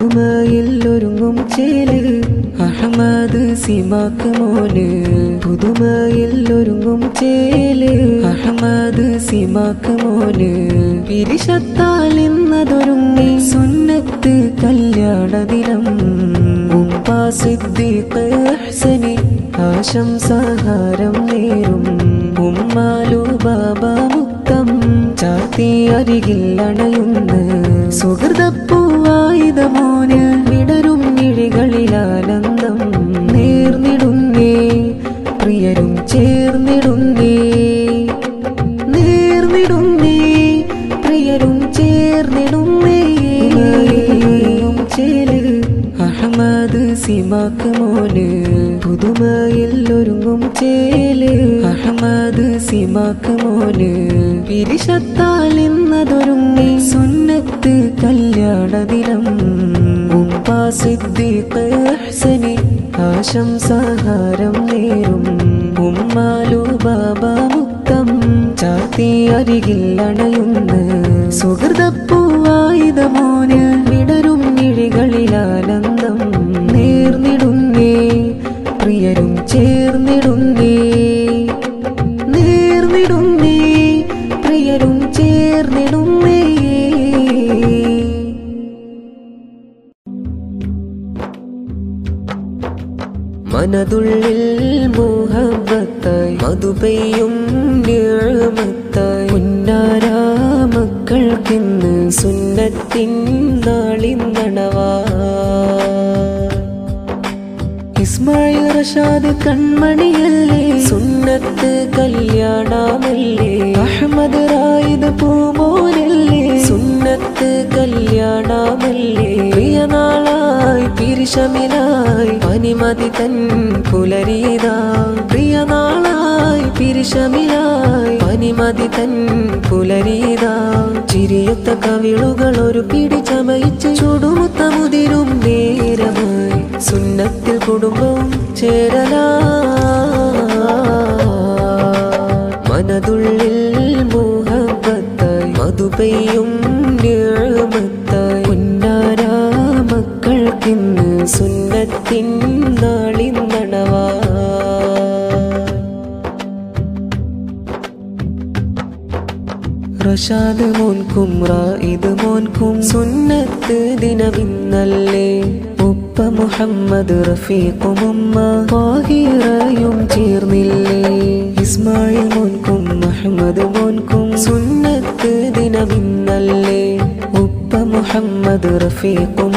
പുതുമയിൽ ഒരുങ്ങും ചേല് അഹമ്മദ് സിമാക്ക് മോന്. പുതുമയിൽ ഒരുങ്ങും ചേല് അഹമ്മദ് സിമാക്ക് മോന്. പിരിശത്താൽ ഇന്നതൊരുങ്ങി സുന്നത്ത് കല്യാണ ദിനം. ഉപ്പാ സിദ്ദീഖ് അഹ്സനി ആശംസാഹാരം നേരും. ഉമ്മാലു ബാബ മുത്തം ചാത്തി അരികിൽ അണയുന്ന സുഹൃതപ്പൂവായുധ മോന്. വിടരും മിഴികളിലാനന്ദം നേർന്നിടുന്നേ പ്രിയരും ചേർന്നിടുന്നേ. നേർന്നിടുന്നേ പ്രിയരും ചേർന്നിടുന്നേ. ചേല് അഹമ്മദ് സിമാക്ക് മോന്. പുതുമയിൽ ഒരുങ്ങും ചേല് അഹമ്മദ് സിമാക്ക് മോന്. പിരിശത്താൽ ഇന്നതൊരുങ്ങി സുന്നത്ത് കല്യാണ ദിനം. ഉപ്പാ സിദ്ദീഖ് അഹ്സനി ആശംസാഹാരം നേരും. ഉമ്മാലു ബാബ മുത്തം ചാത്തി അരികിൽ അണയുന്ന സുഹൃതപ്പൂവായുധ മോന്. വിടരും മിഴികളിലാനന്ദം നേർന്നിടുന്നേ പ്രിയരും ചേർന്നിടുന്നേ. നേർന്നിടുന്നേ പ്രിയരും ചേർന്നിടുന്നേ. മനതുള്ളിൽ മുഹബ്ബത്തായി മധുപെയ്യും നിഅമത്തായി. പുന്നാര മക്കൾക്കിന്ന് സുന്നത്തിൻ നാളിന്നണവാ. ഇസ്മായിൽ റഷാദ് കൺമണിയല്ലേ സുന്നത്ത് കല്യാണമല്ലേ. അഹമ്മദ് റായിദ് പൂമോനല്ലേ സുന്നത്ത് കല്യാണമല്ലേ. പ്രിയനാളായി പിരിശമിലായി പനിമതി തൻ പുലരീതാ. പ്രിയനാളായി പിരിശമിലായി പനിമതി തൻ പുലരീതാ. ചിരിയൊത്ത കവിളുകൾ ഒരു പിടി ചമയിച്ച് ചുടുമുത്ത മുതിരും നേരമായി. സുന്നത്തിൽ കുടുംബവും ചേരലാ. മനതുള്ളിൽ മുഹബ്ബത്തായി മധുപെയ്യും നിഅമത്തായി. പുന്നാര മക്കൾക്കിന്ന് സുന്നത്തിൻ നാളിന്നണവാ. റഷാദ് മോൻക്കും റായിദ് മോൻക്കും സുന്നത്ത് ദിനമിന്നല്ലേ. ഉപ്പ മുഹമ്മദ് റഫീഖും ഉമ്മ ത്വാഹിറയും ചേർന്നില്ലേ. ഇസ്മായിൽ മോൻക്കും അഹ്മദ് മോൻക്കും സുന്നത്ത് ദിനമിന്നല്ലേ. ഉപ്പ മുഹമ്മദ് റഫീഖും